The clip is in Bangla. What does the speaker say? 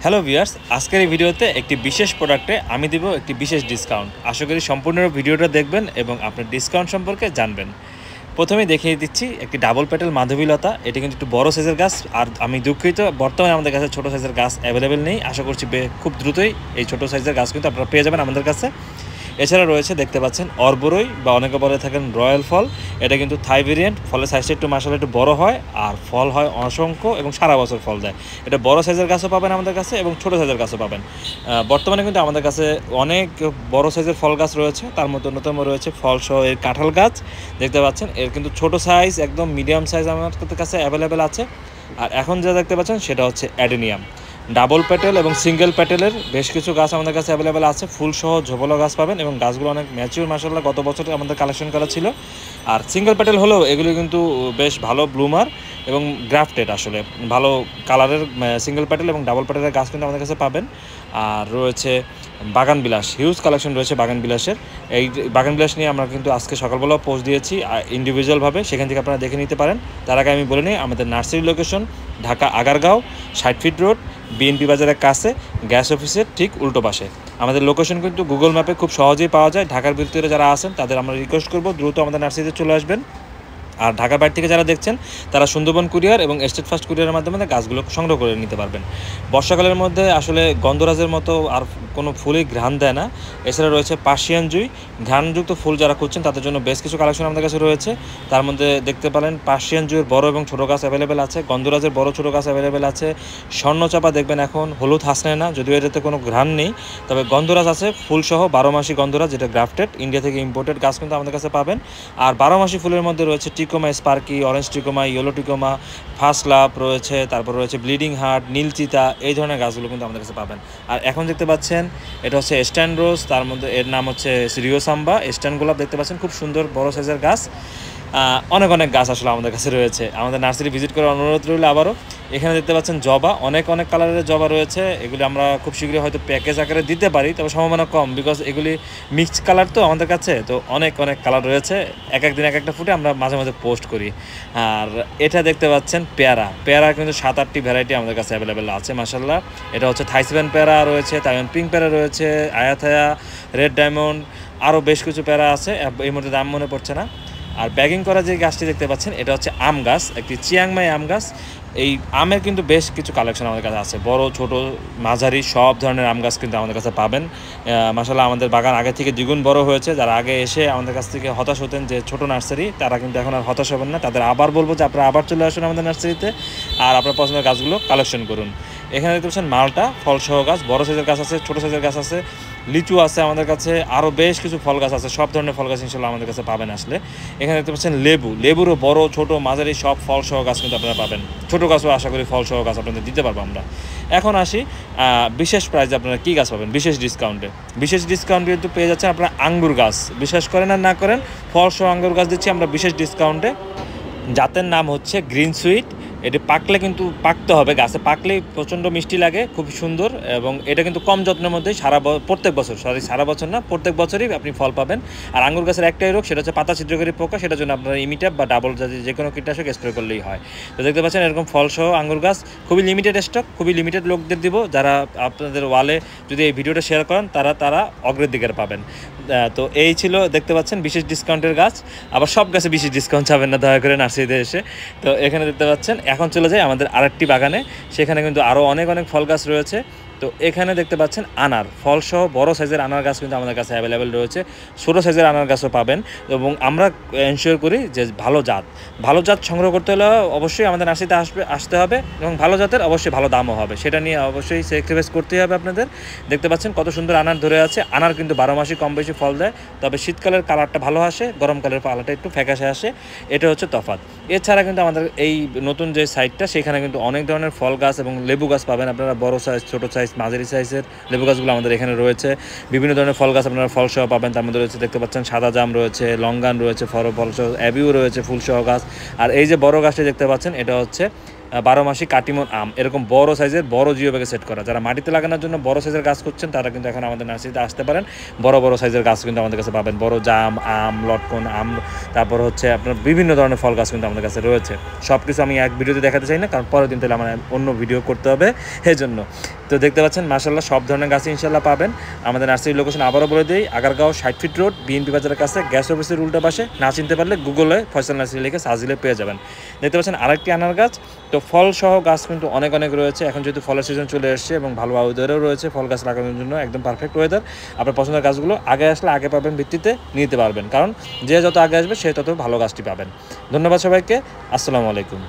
হ্যালো ভিউয়ার্স, আজকের এই ভিডিওতে একটি বিশেষ প্রোডাক্টে আমি দিব একটি বিশেষ ডিসকাউন্ট। আশা করি সম্পূর্ণ ভিডিওটা দেখবেন এবং আপনার ডিসকাউন্ট সম্পর্কে জানবেন। প্রথমেই দেখিয়ে দিচ্ছি একটি ডাবল পেটাল মাধবীলতা। এটি কিন্তু একটু বড় সাইজের গাছ, আর আমি দুঃখিত বর্তমানে আমাদের কাছে ছোটো সাইজের গাছ অ্যাভেলেবেল নেই। আশা করছি খুব দ্রুতই এই ছোটো সাইজের গাছ কিন্তু আপনারা পেয়ে যাবেন আমাদের কাছে। এছাড়া রয়েছে দেখতে পাচ্ছেন অর্বরই বা অনেকে বলে থাকেন রয়্যাল ফল। এটা কিন্তু থাই ভেরিয়েন্ট, ফলের সাইজটা একটু মাশাআল্লাহ একটু বড় হয় আর ফল হয় অসংখ্য এবং সারা বছর ফল দেয়। এটা বড় সাইজের গাছও পাবেন আমাদের কাছে এবং ছোটো সাইজের গাছও পাবেন। বর্তমানে কিন্তু আমাদের কাছে অনেক বড় সাইজের ফল গাছ রয়েছে, তার মধ্যে অন্যতম রয়েছে ফলসহ এর কাঁঠাল গাছ। দেখতে পাচ্ছেন এর কিন্তু ছোটো সাইজ একদম মিডিয়াম সাইজ আমাদের কাছে অ্যাভেলেবেল আছে। আর এখন যা দেখতে পাচ্ছেন সেটা হচ্ছে অ্যাডেনিয়াম। ডাবল প্যাটেল এবং সিঙ্গেল প্যাটেলের বেশ কিছু গাছ আমাদের কাছে অ্যাভেলেবেল আছে। ফুলসহ ঝোপালো গাছ পাবেন এবং গাছগুলো অনেক ম্যাচিউর মাশাআল্লাহ, গত বছর আমাদের কালেকশন করা ছিল। আর সিঙ্গেল প্যাটেল হলেও এগুলো কিন্তু বেশ ভালো ব্লুমার এবং গ্রাফটেড, আসলে ভালো কালারের সিঙ্গেল প্যাটেল এবং ডাবল প্যাটেলের গাছ কিন্তু আমাদের কাছে পাবেন। আর রয়েছে বাগান বিলাস, হিউজ কালেকশন রয়েছে বাগান বিলাসের। এই বাগান বিলাস নিয়ে আমরা কিন্তু আজকে সকালবেলাও পোস্ট দিয়েছি ইন্ডিভিজুয়ালভাবে, সেখান থেকে আপনারা দেখে নিতে পারেন। তার আগে আমি বলে নিই আমাদের nursery location Dhaka Agargaon 60 fit road, BNP বাজারের কাছে, গ্যাস অফিসের ঠিক উল্টো পাশে। আমাদের লোকেশন কিন্তু গুগল ম্যাপে খুব সহজেই পাওয়া যায়। ঢাকার ভিতরে যারা আছেন তাদের আমরা রিকোয়েস্ট করব দ্রুত আমাদের নার্সারিতে চলে আসবেন। আর ঢাকার বাইরে থেকে যারা দেখছেন তারা সুন্দরবন কুরিয়ার এবং স্টেট ফার্স্ট কুরিয়ারের মাধ্যমে গাছগুলো সংগ্রহ করে নিতে পারবেন। বর্ষাকালের মধ্যে আসলে গন্ধরাজের মতো আর কোনো ফুলই ঘ্রাণ দেয় না। এছাড়া রয়েছে পার্সিয়ান জুঁই, ঘ্রাণযুক্ত ফুল যারা খুঁজছেন তাদের জন্য বেশ কিছু কালেকশন আমাদের কাছে রয়েছে। তার মধ্যে দেখতে পারেন পার্সিয়ান জুঁইয়ের বড় এবং ছোটো গাছ অ্যাভেলেবেল আছে, গন্ধরাজের বড় ছোটো গাছ অ্যাভেলেবেল আছে। স্বর্ণচাপা দেখবেন এখন হলুদ হাসনে না, যদিও এটাতে কোনো ঘ্রাণ নেই, তবে গন্ধরাজ আছে ফুলসহ 12 মাসি গন্ধরাজ, যেটা গ্রাফটেড ইন্ডিয়া থেকে ইম্পোর্টেড গাছ কিন্তু আমাদের কাছে পাবেন। আর 12 মাসি ফুলের মধ্যে রয়েছে tecoma Sparky, orange tecoma, yellow tecoma, first love রয়েছে, তারপর রয়েছে ব্লিডিং হার্ট, নীলচিতা, এই ধরনের গাছগুলো কিন্তু আমাদের কাছে পাবেন। আর এখন দেখতে পাচ্ছেন এটা হচ্ছে স্ট্যান্ড রোজ, তার মধ্যে এর নাম হচ্ছে রিও সাম্বা। স্ট্যান্ড গোলাপ দেখতে পাচ্ছেন, খুব সুন্দর বড় সাইজের গাছ। অনেক অনেক গাছ আসলে আমাদের কাছে রয়েছে, আমাদের নার্সারি ভিজিট করার অনুরোধ রইল আবারও। এখানে দেখতে পাচ্ছেন জবা, অনেক অনেক কালারের জবা রয়েছে। এগুলি আমরা খুব শীঘ্রই হয়তো প্যাকেজ আকারে দিতে পারি, তবে সম্ভাবনা কম, বিকজ এগুলি মিক্সড কালার তো আমাদের কাছে, তো অনেক অনেক কালার রয়েছে। এক একদিন এক একটা ফুটে আমরা মাঝে মাঝে পোস্ট করি। আর এটা দেখতে পাচ্ছেন পেয়ারা, পেয়ারা কিন্তু 7-8টি ভ্যারাইটি আমাদের কাছে অ্যাভেলেবেল আছে মাশাআল্লাহ। এটা হচ্ছে থাইসিয়ান পেয়ারা রয়েছে, তাইওয়ান পিঙ্ক পেয়ারা রয়েছে, আয়াথায়া, রেড ডায়মন্ড, আরও বেশ কিছু পেয়ারা আছে, এই মধ্যে দাম মনে পড়ছে না। আর ব্যাগিং করা যে গাছটি দেখতে পাচ্ছেন এটা হচ্ছে আম গাছ, একটি চিয়াংমাই আম গাছ। এই আমের কিন্তু বেশ কিছু কালেকশন আমাদের কাছে আছে, বড় ছোট মাঝারি সব ধরনের আম গাছ কিন্তু আমাদের কাছে পাবেন। মাশাআল্লাহ আমাদের বাগান আগে থেকে দ্বিগুণ বড় হয়েছে। যারা আগে এসে আমাদের কাছ থেকে হতাশ হতেন যে ছোট নার্সারি, তারা কিন্তু এখন আর হতাশ হবেন না। তাদের আবার বলবো যে আপনারা আবার চলে আসুন আমাদের নার্সারিতে আর আপনার পছন্দের গাছগুলো কালেকশন করুন। এখানে দেখতে পাচ্ছেন মালটা ফলসহ গাছ, বড় সাইজের গাছ আছে, ছোটো সাইজের গাছ আছে, লিচু আছে আমাদের কাছে, আরও বেশ কিছু ফল গাছ আছে। সব ধরনের ফল গাছ ইনশাল্লাহ আমাদের কাছে পাবেন আসলে। এখানে দেখতে পাচ্ছেন লেবু, লেবুরও বড় ছোট মাঝারি সব ফলসহ গাছ কিন্তু আপনারা পাবেন। ছোটো গাছও আশা করি ফলসহ গাছ আপনাদের দিতে পারবো আমরা। এখন আসি বিশেষ প্রাইজে আপনারা কী গাছ পাবেন বিশেষ ডিসকাউন্টে। বিশেষ ডিসকাউন্ট কিন্তু পেয়ে যাচ্ছেন আপনারা আঙ্গুর গাছ, বিশ্বাস করেন আর না করেন ফলসহ আঙ্গুর গাছ দিচ্ছি আমরা বিশেষ ডিসকাউন্টে। জাতের নাম হচ্ছে গ্রিন সুইট। এটি পাকলে কিন্তু পাকতে হবে, গাছে পাকলেই প্রচণ্ড মিষ্টি লাগে, খুব সুন্দর। এবং এটা কিন্তু কম যত্নের মধ্যেই প্রত্যেক বছর সারা বছর না, প্রত্যেক বছরই আপনি ফল পাবেন। আর আঙ্গুর গাছের একটাই রোগ, সেটা হচ্ছে পাতা ছিদ্রকারী পোকা, সেটার জন্য আপনার ইমিট্যাপ বা ডাবল যে কোনো কীটনাশক স্প্রে করলেই হয়। তো দেখতে পাচ্ছেন এরকম ফলসহ আঙ্গুর গাছ, খুবই লিমিটেড স্টক, খুবই লিমিটেড লোকদের দিব। যারা আপনাদের ওয়ালে যদি এই ভিডিওটা শেয়ার করেন তারা অগ্রাধিকার পাবেন। তো এই ছিল দেখতে পাচ্ছেন বিশেষ ডিসকাউন্টের গাছ। আবার সব গাছে বিশেষ ডিসকাউন্ট চাবেন না দয়া করে নার্সারিতে এসে। তো এখানে দেখতে পাচ্ছেন এখন চলে যাই আমাদের আরেকটি বাগানে, সেখানে কিন্তু আরও অনেক অনেক ফল গাছ রয়েছে। তো এখানে দেখতে পাচ্ছেন আনার, ফলসহ বড় সাইজের আনার গাছ কিন্তু আমাদের কাছে অ্যাভেলেবেল রয়েছে, ছোটো সাইজের আনার গাছও পাবেন। এবং আমরা এনশিওর করি যে ভালো জাত সংগ্রহ করতে হলে অবশ্যই আমাদের নার্সারিতে আসতে হবে এবং ভালো জাতের অবশ্যই ভালো দামও হবে, সেটা নিয়ে অবশ্যই স্যাক্রিফাইস করতেই হবে আপনাদের। দেখতে পাচ্ছেন কত সুন্দর আনার ধরে আছে। আনার কিন্তু 12 মাসই কম বেশি ফল দেয়, তবে শীতকালের কালারটা ভালো আসে, গরমকালের কালারটা একটু ফ্যাকাশে আসে, এটা হচ্ছে তফাৎ। এছাড়া কিন্তু আমাদের এই নতুন যে সাইটটা সেখানে কিন্তু অনেক ধরনের ফল গাছ এবং লেবু গাছ পাবেন আপনারা, বড় সাইজ, ছোটো সাইজ, মাঝারি সাইজের লেবু গাছগুলো আমাদের এখানে রয়েছে। বিভিন্ন ধরনের ফল গাছ আপনারা ফলসহ পাবেন, তার মধ্যে রয়েছে দেখতে পাচ্ছেন সাদা জাম রয়েছে, লঙ্গান রয়েছে, ফলসহ অ্যাবিও রয়েছে ফুলসহ গাছ। আর এই যে বড় গাছটি দেখতে পাচ্ছেন এটা হচ্ছে 12 মাসি কাটিমন আম, এরকম বড় সাইজের বড় জিও ব্যাগে সেট করা। যারা মাটিতে লাগানোর জন্য বড় সাইজের গাছ করছেন তারা কিন্তু এখন আমাদের নার্সারিতে আসতে পারেন। বড় সাইজের গাছ কিন্তু আমাদের কাছে পাবেন, বড় জাম, আম, লটকন আম, তারপর হচ্ছে আপনার বিভিন্ন ধরনের ফল গাছ কিন্তু আমাদের কাছে রয়েছে। সব কিছু আমি এক ভিডিওতে দেখাতে চাই না, কারণ পরের দিন তাহলে আমার অন্য ভিডিও করতে হবে, এই জন্য। তো দেখতে পাচ্ছেন মাশাআল্লাহ সব ধরনের গাছ ইনশাআল্লাহ পাবেন। আমাদের নার্সারি লোকেশন আবারও বলে দিই, আগারগাঁও 60 ফিট রোড, বিএনপি বাজারের কাছে, গ্যাস অফিসের উল্টা পাশে। না চিনতে পারলে গুগলে ফয়সাল নার্সারি লিখে সার্চ দিলে পেয়ে যাবেন। দেখতে পাচ্ছেন আরেকটি আনার গাছ। তো ফল সহ গাছ কিন্তু অনেক রয়েছে। এখন যেহেতু ফলের সিজন চলে এসেছে এবং ভালো ওয়েদারও রয়েছে ফল গাছ লাগানোর জন্য, একদম পারফেক্ট ওয়েদার। আপনার পছন্দের গাছগুলো আগে আসলে আগে পাবেন ভিত্তিতে নিতে পারবেন, কারণ যে যত আগে আসবে সে তত ভালো গাছটি পাবেন। ধন্যবাদ সবাইকে, আসসালামু আলাইকুম।